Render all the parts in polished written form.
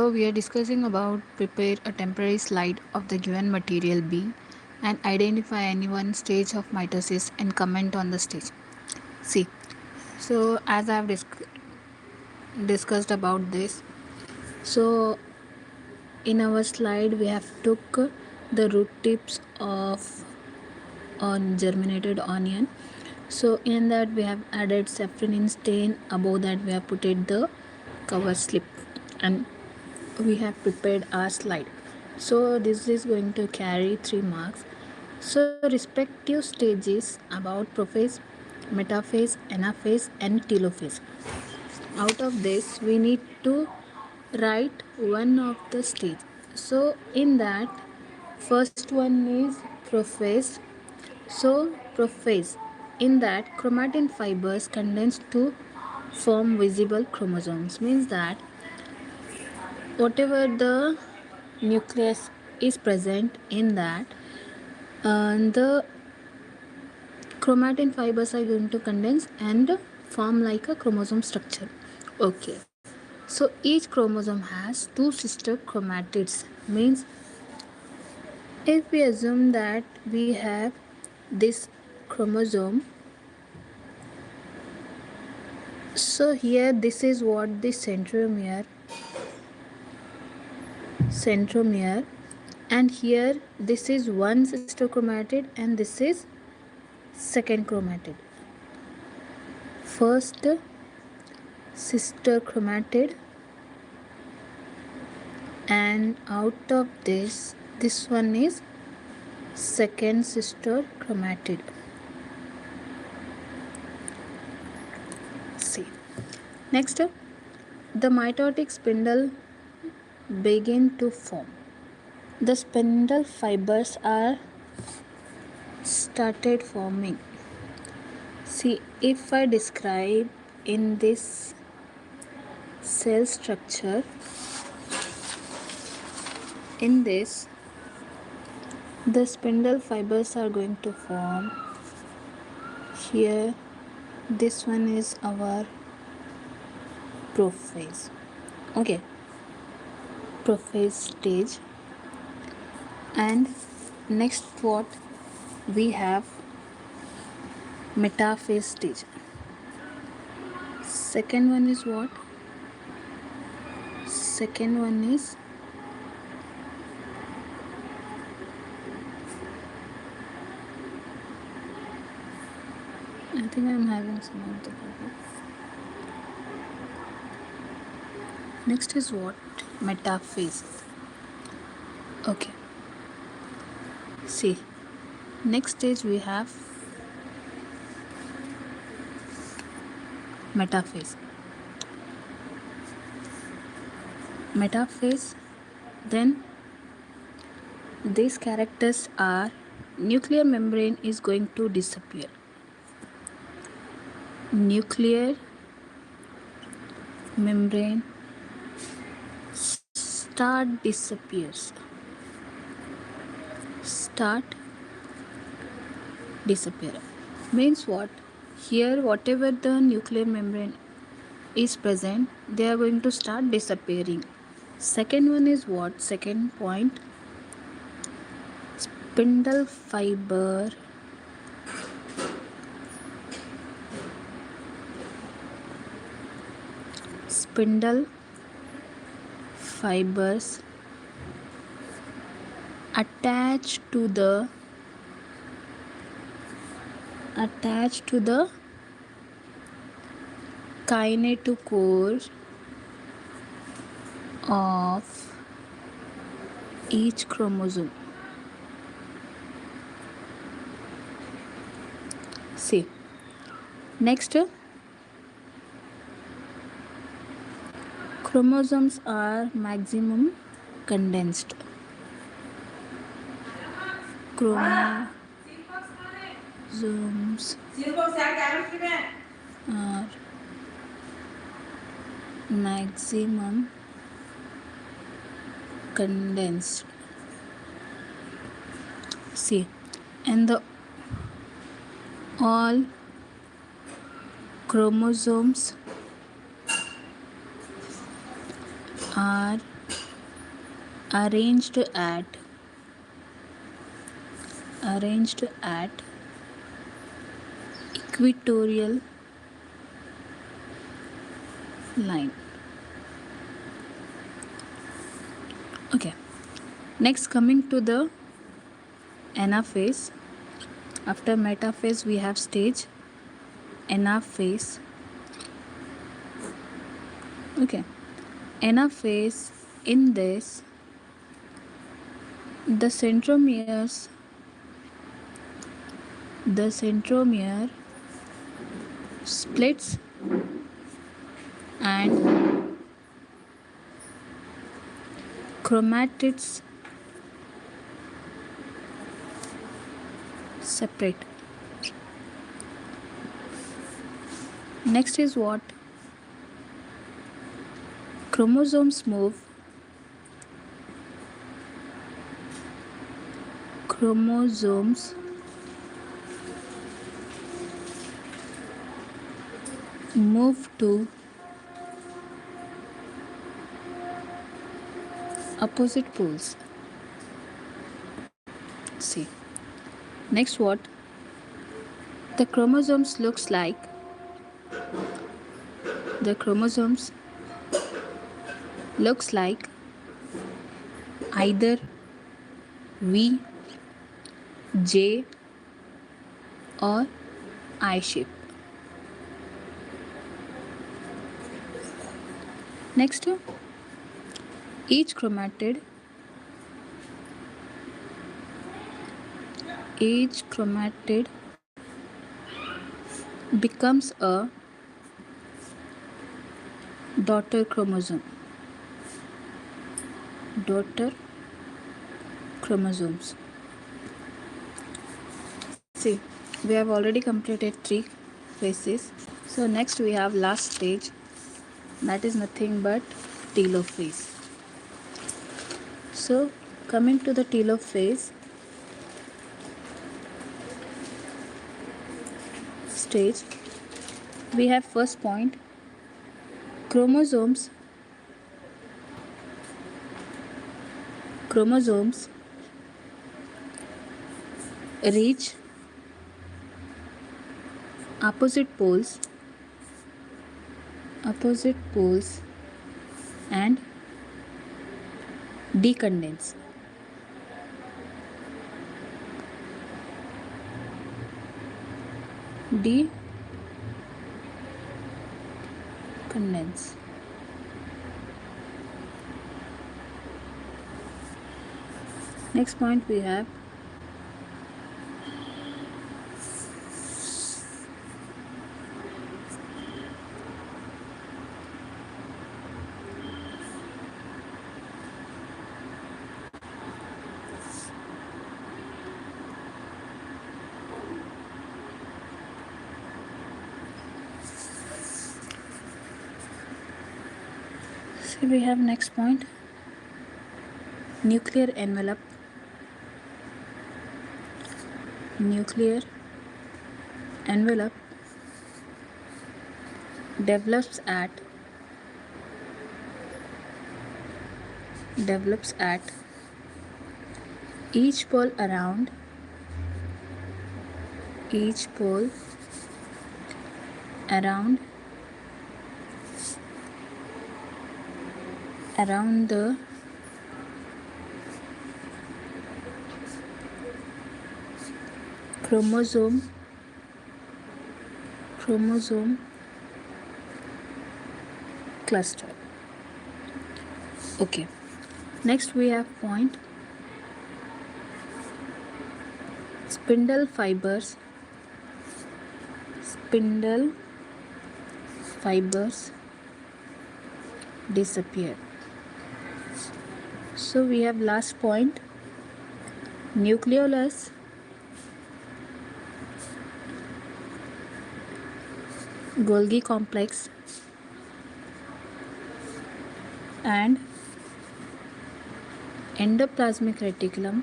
So we are discussing about prepare a temporary slide of the given material B and identify any one stage of mitosis and comment on the stage. See, so as I have discussed about this, so in our slide we have took the root tips of on germinated onion. So in that we have added saffron stain. Above that we have put it the cover slip and we have prepared our slide. So this is going to carry 3 marks. So respective stages about prophase, metaphase, anaphase and telophase. Out of this we need to write one of the stage. So in that first one is prophase. So prophase, in that chromatin fibers condense to form visible chromosomes, means that whatever the nucleus is present in that, the chromatin fibers are going to condense and form like a chromosome structure. Okay, so each chromosome has 2 sister chromatids, means if we assume that we have this chromosome, so here this is what the centromere, and here this is one sister chromatid and this is second chromatid. First sister chromatid, and out of this one is second sister chromatid. See, next the mitotic spindle begin to form. The spindle fibers are started forming. See, if I describe in this cell structure, in this the spindle fibers are going to form. Here this one is our prophase. Okay, prophase stage. And next what we have, metaphase stage. Second one is what? Second one is I think I'm having some of the problem. Next is what? Metaphase. Okay. See, next stage we have metaphase. Metaphase, then these characters are nuclear membrane is going to disappear. Nuclear membrane start disappears. Start disappear. Means what? Here whatever the nuclear membrane is present, they are going to start disappearing. Second one is what? Second point, spindle fiber spindle fibers attached to the kinetochore of each chromosome. See, next, chromosomes are maximum condensed. Chromosomes are maximum condensed. See, and the all chromosomes are arranged at equatorial line. Okay, next coming to the anaphase. After metaphase we have stage anaphase. Okay, anaphase, in this the centromere splits and chromatids separate. Next is what? Chromosomes move to opposite poles. See. Next what? The chromosomes looks like either V, J or I shape. Next, each chromatid becomes a daughter chromosomes. See, we have already completed 3 phases. So next we have last stage, that is nothing but telophase. So coming to the telophase stage, we have first point, chromosomes reach opposite poles and decondense. Next point we have next point, nuclear envelope develops at each pole around the chromosome cluster. Okay, next we have point, spindle fibers disappear. So we have last point, nucleolus Golgi complex and endoplasmic reticulum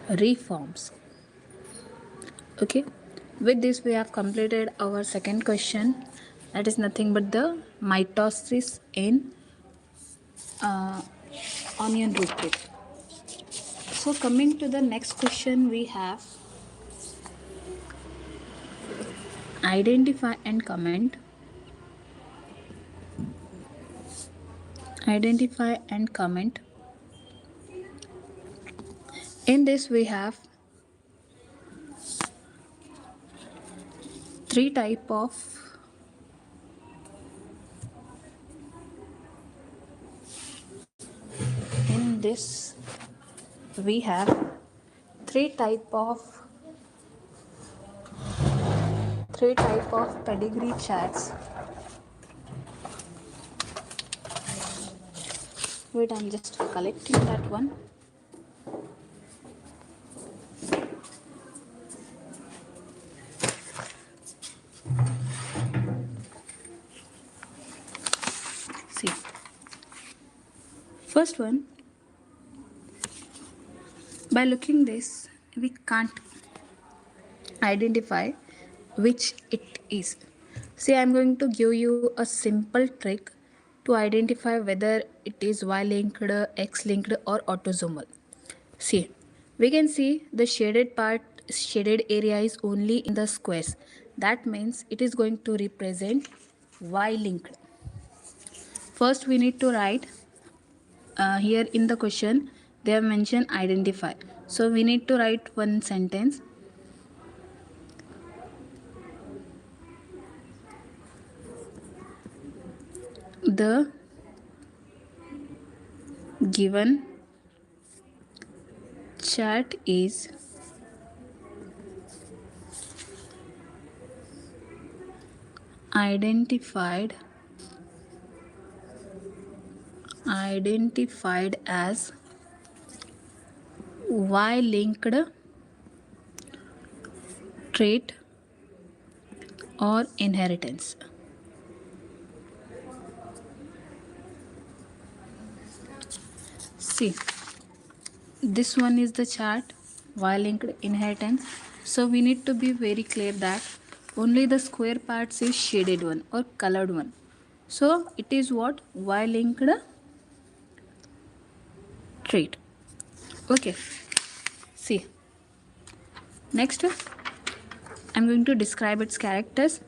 reforms. Okay, With this, we have completed our second question. That is nothing but the mitosis in uh, onion root cake. So, coming to the next question, we have identify and comment. Identify and comment. In this, we have three type of in this we have three type of pedigree charts. Wait, I'm just collecting that one. See, first one, by looking this, we can't identify which it is. See, I'm going to give you a simple trick to identify whether it is Y-linked, X-linked or autosomal. See, we can see the shaded area is only in the squares. That means it is going to represent Y-linked. First, we need to write here in the question, they have mentioned identify. So, we need to write one sentence. The given chart is identified as Y-linked trait or inheritance. See, this one is the chart Y-linked inheritance. So we need to be very clear that only the square parts is shaded one or colored one. So it is what? Y-linked trait. Okay. See. Next, I'm going to describe its characters.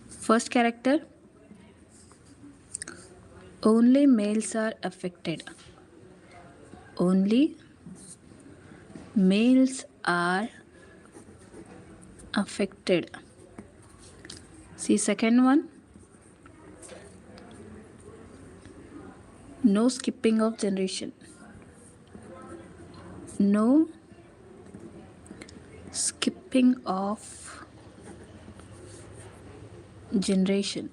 First character, only males are affected. Only males are affected. See, second one, no skipping of generation. No skipping of generation.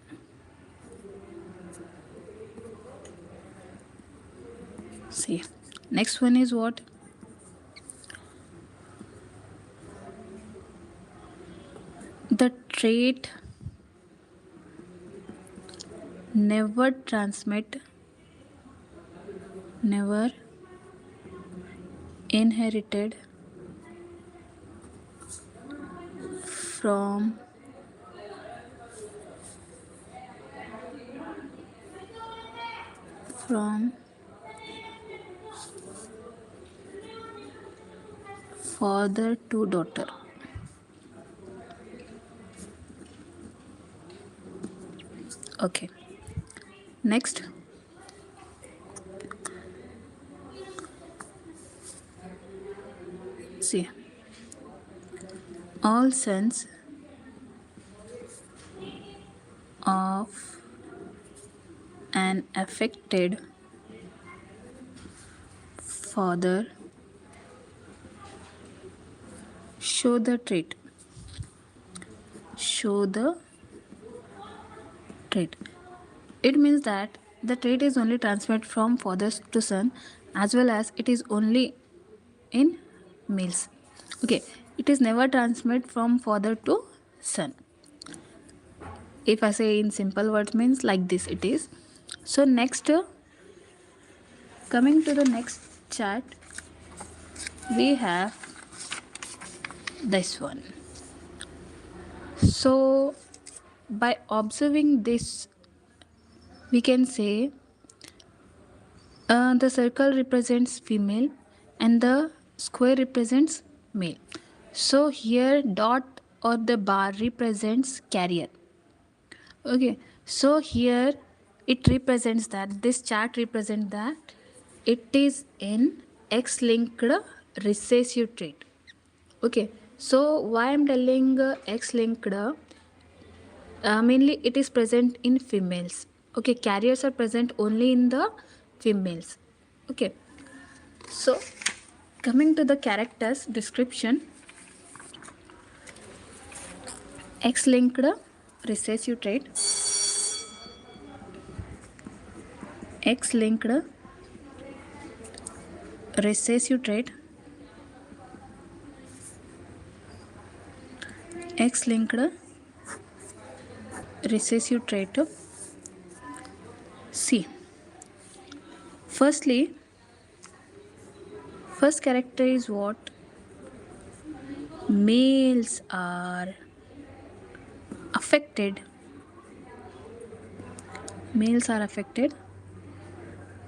See, next one is what? The trait never inherited from father to daughter. Okay. Next, see, all sons of an affected father show the trait. It means that the trait is only transmitted from father to son, as well as it is only in males. Okay, it is never transmitted from father to son. If I say in simple words, means like this it is. So next, coming to the next chart, we have this one. So by observing this, we can say the circle represents female and the square represents male. So here dot or the bar represents carrier. Okay, so here it represents that this chart represents that it is in X linked recessive trait. Okay, so why I'm telling X linked? Mainly it is present in females. Okay, carriers are present only in the females. Okay, so coming to the characters description, X linked recessive trait, X linked recessive trait, X linked recessive trait. See, firstly, first character is what? Males are affected. Males are affected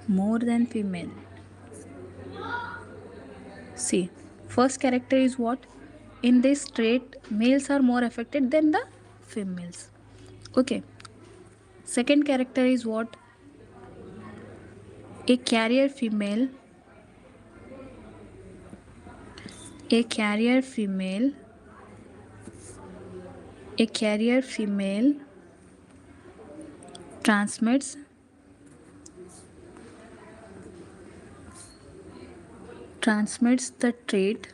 more than female. See, first character is what? In this trait, males are more affected than the females. Okay. Second character is what? A carrier female. A carrier female. A carrier female transmits the trait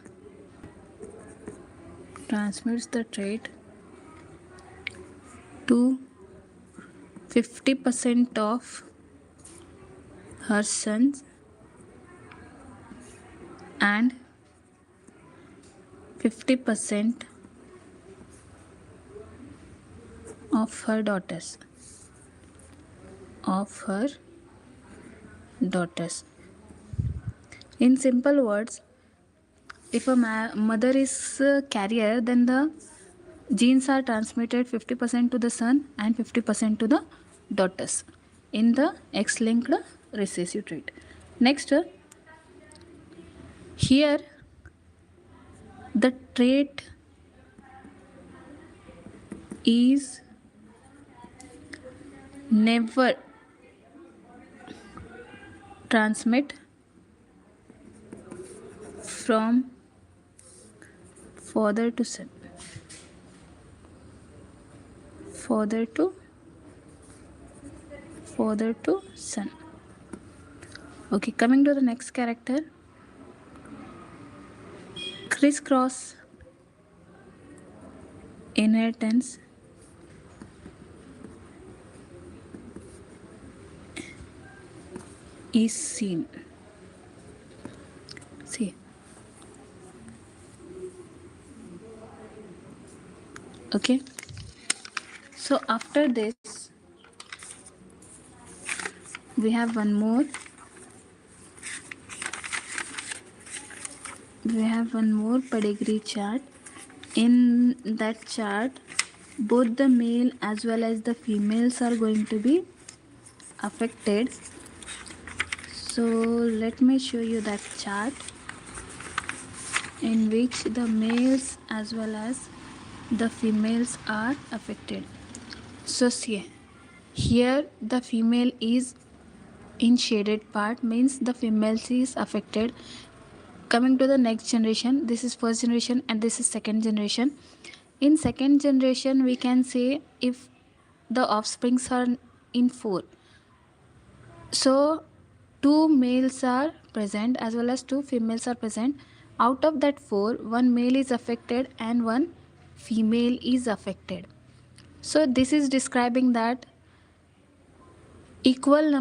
to 50% of her sons and 50% of her daughters. In simple words, if a mother is a carrier, then the genes are transmitted 50% to the son and 50% to the daughters in the X-linked recessive trait. Next, here the trait is never transmit from father to son. Father to son. Okay, coming to the next character, crisscross inheritance is seen. See, okay, so after this we have one more pedigree chart. In that chart, both the male as well as the females are going to be affected. So let me show you that chart in which the males as well as the females are affected. So see, here the female is in shaded part, means the female is affected. Coming to the next generation, this is first generation and this is second generation. In second generation, we can say if the offsprings are in 4, so 2 males are present as well as 2 females are present. Out of that 4, 1 male is affected and 1 female is affected. So this is describing that equal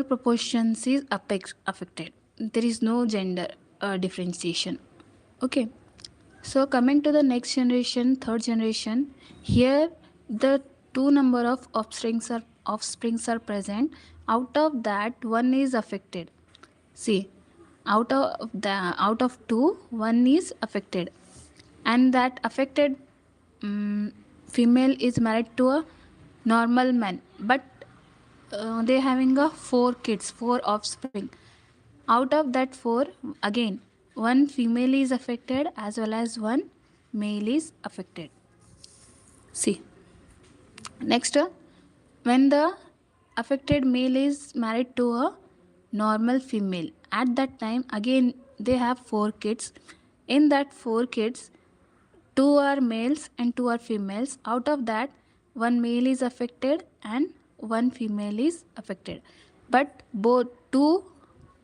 proportions is affected. There is no gender differentiation. Okay, so coming to the next generation, third generation, here the 2 number of offsprings are present. Out of that, 1 is affected. See, out of 2, 1 is affected. and that affected female is married to a normal man, but they having a 4 kids, 4 offspring. Out of that 4, again one female is affected as well as one male is affected. See, next, when the affected male is married to a normal female, at that time again they have 4 kids. In that 4 kids, 2 are males and 2 are females. Out of that, one male is affected and one female is affected. But both 2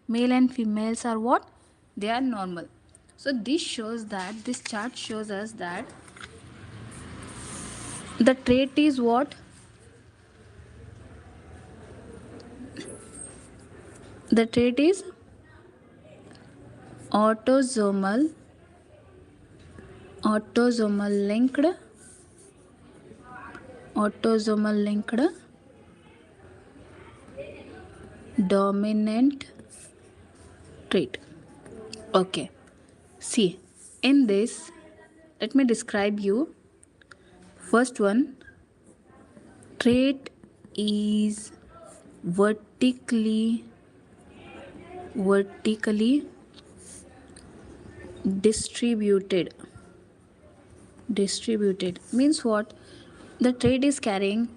male and females are what? They are normal. So this shows that this chart shows us that the trait is what? The trait is autosomal linked dominant trait. Okay, see, in this, let me describe you. First one, trait is vertically distributed means what? The trait is carrying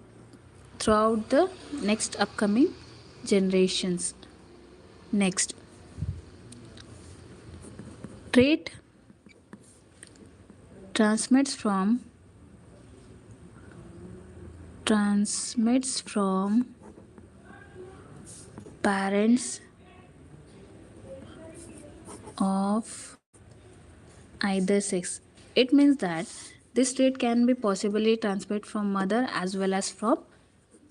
throughout the next upcoming generations. Next, trait transmits from parents of either sex. It means that this trait can be possibly transmitted from mother as well as from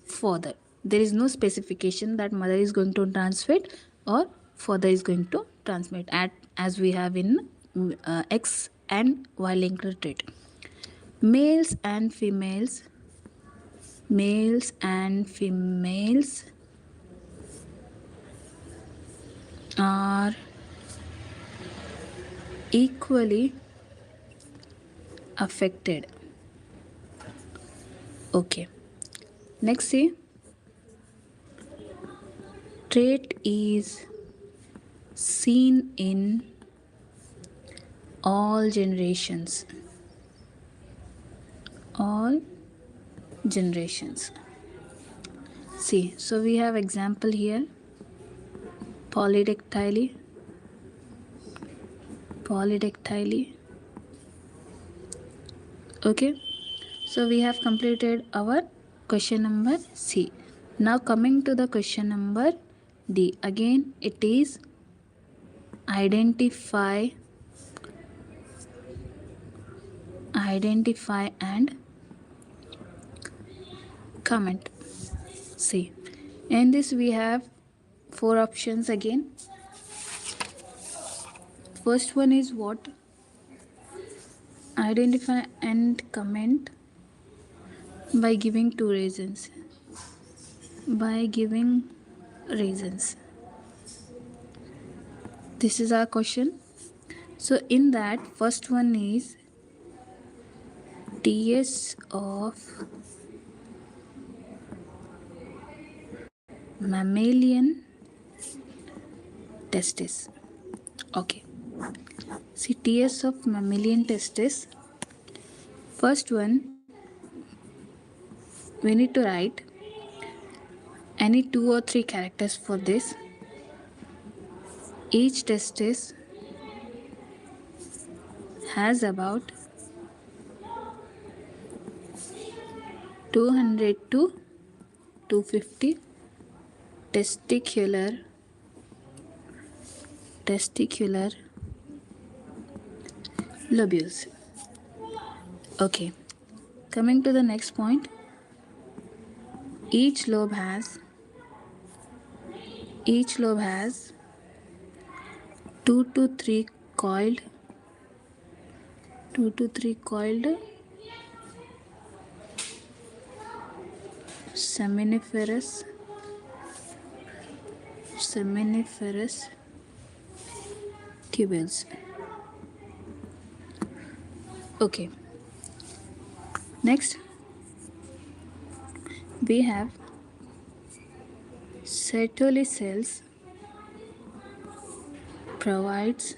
father. There is no specification that mother is going to transmit or father is going to transmit, as we have in X and Y linked trait. Males and females are equally affected. Okay, next, see, trait is seen in all generations. See, so we have example here, polydactyly. Okay, so we have completed our question number C. Now coming to the question number D. Again it is identify and comment. See, in this we have 4 options again. First one is what? Identify and comment by giving 2 reasons. This is our question. So in that, first one is TS of mammalian testis. Okay, see, TS of mammalian testis. First one, we need to write any 2 or 3 characters for this. Each testis has about 200 to 250 testicular lobules. Okay, coming to the next point, each lobe has 2 to 3 coiled seminiferous tubules. Okay, next we have Sertoli cells provides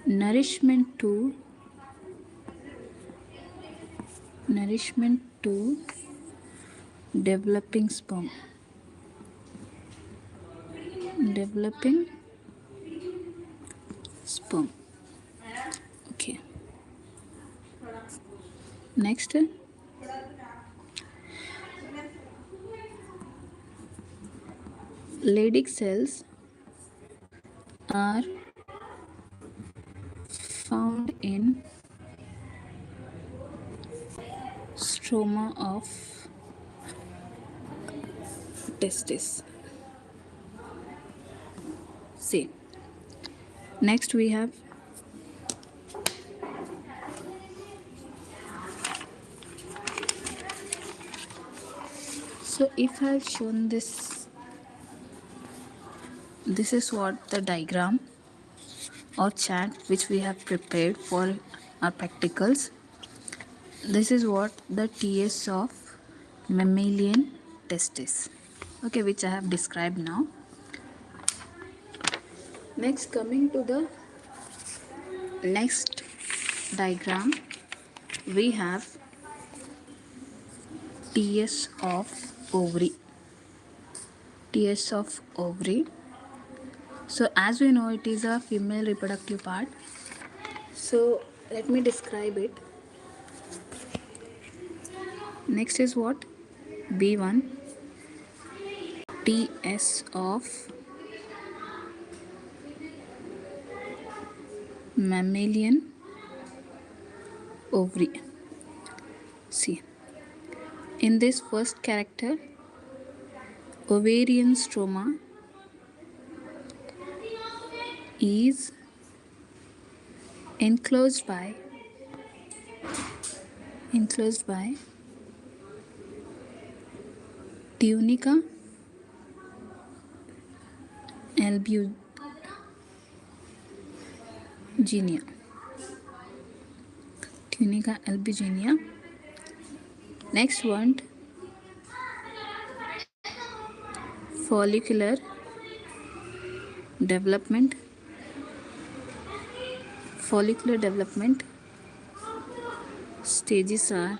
nourishment to developing sperm. Developing sperm. Okay. Next, Leydig cells are found in stroma of testis. See. Next we have so if I've shown this is what the diagram or chart which we have prepared for our practicals. This is what the TS of mammalian testis, okay, which I have described now. Next, coming to the next diagram, we have TS of ovary. TS of ovary. So as we know, it is a female reproductive part. So let me describe it. Next is what? B1. TS of mammalian ovary. See, in this first character, ovarian stroma is enclosed by tunica albugynea. Tunica albugynea. Next one, follicular development. Follicular development stages are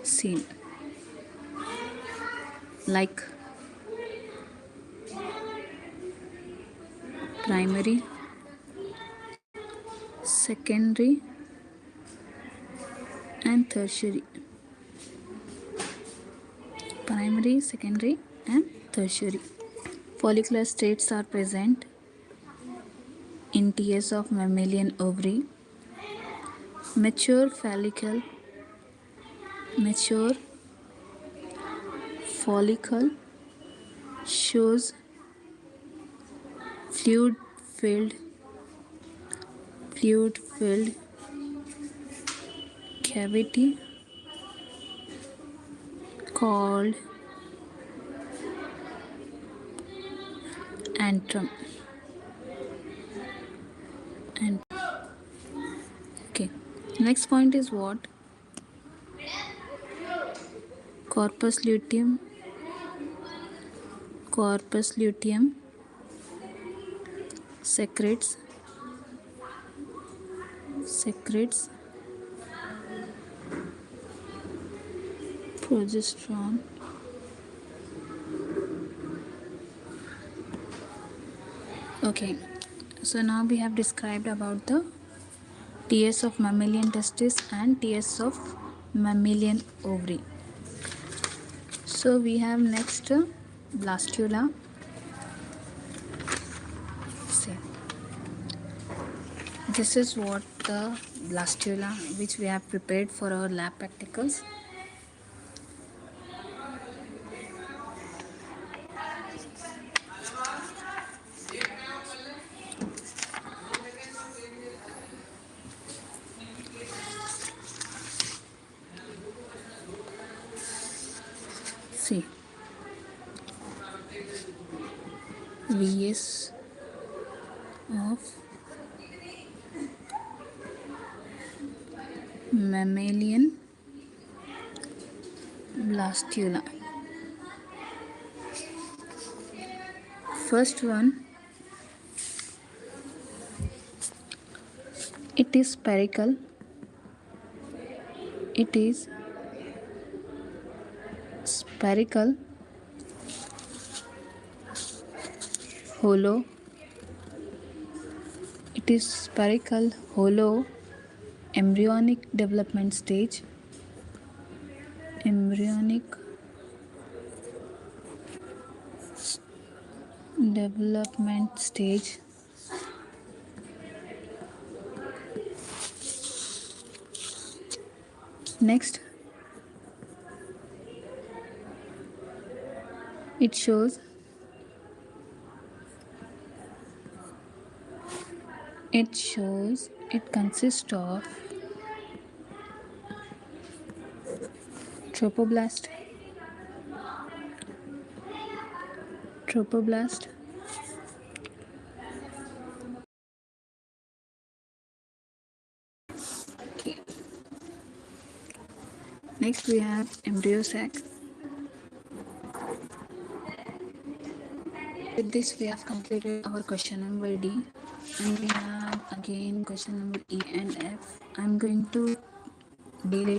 seen, like primary, secondary and tertiary. Primary, secondary and tertiary. Follicular states are present in TS of mammalian ovary. Mature follicle shows fluid-filled cavity called antrum. Okay. Next point is what? Corpus luteum secretes progesterone. Okay, so now we have described about the TS of mammalian testis and TS of mammalian ovary. So we have next blastula. See, this is what the blastula which we have prepared for our lab practicals. See, vs of mammalian blastula. First one, it is spherical. It is spherical, hollow. It is spherical, hollow, embryonic development stage. Embryonic development stage. Next, it shows it consists of trophoblast, trophoblast, okay. Next we have embryo sac. With this we have completed our question number D, and we have again question number E and F. I'm going to delete